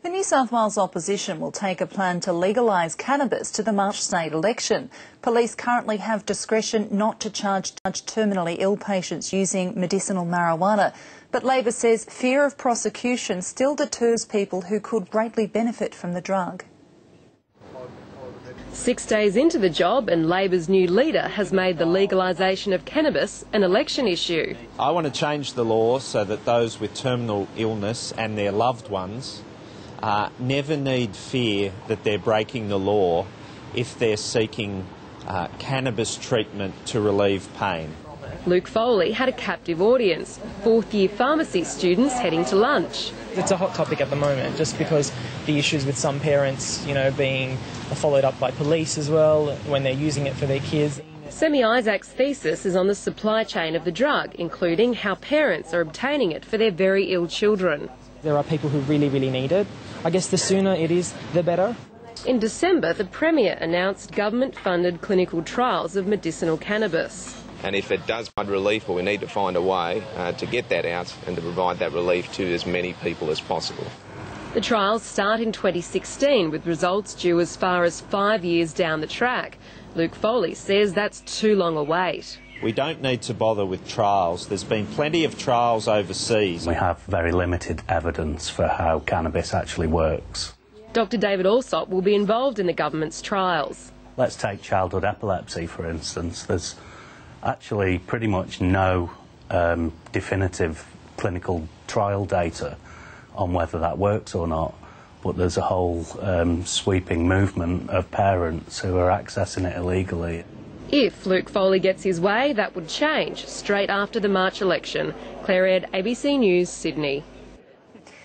The New South Wales opposition will take a plan to legalise cannabis to the March state election. Police currently have discretion not to charge terminally ill patients using medicinal marijuana, but Labor says fear of prosecution still deters people who could greatly benefit from the drug. 6 days into the job, and Labor's new leader has made the legalisation of cannabis an election issue. I want to change the law so that those with terminal illness and their loved ones never need fear that they're breaking the law if they're seeking cannabis treatment to relieve pain. Luke Foley had a captive audience, fourth-year pharmacy students heading to lunch. It's a hot topic at the moment, just because the issues with some parents, being followed up by police as well when they're using it for their kids. Semi Isaac's thesis is on the supply chain of the drug, including how parents are obtaining it for their very ill children. There are people who really, really need it. I guess the sooner it is, the better. In December, the Premier announced government-funded clinical trials of medicinal cannabis. And if it does provide relief, well, we need to find a way to get that out and to provide that relief to as many people as possible. The trials start in 2016, with results due as far as 5 years down the track. Luke Foley says that's too long a wait. We don't need to bother with trials. There's been plenty of trials overseas. We have very limited evidence for how cannabis actually works. Dr David Alsop will be involved in the government's trials. Let's take childhood epilepsy, for instance. There's actually pretty much no definitive clinical trial data on whether that works or not, but there's a whole sweeping movement of parents who are accessing it illegally. If Luke Foley gets his way, that would change straight after the March election. Claire Ed, ABC News, Sydney.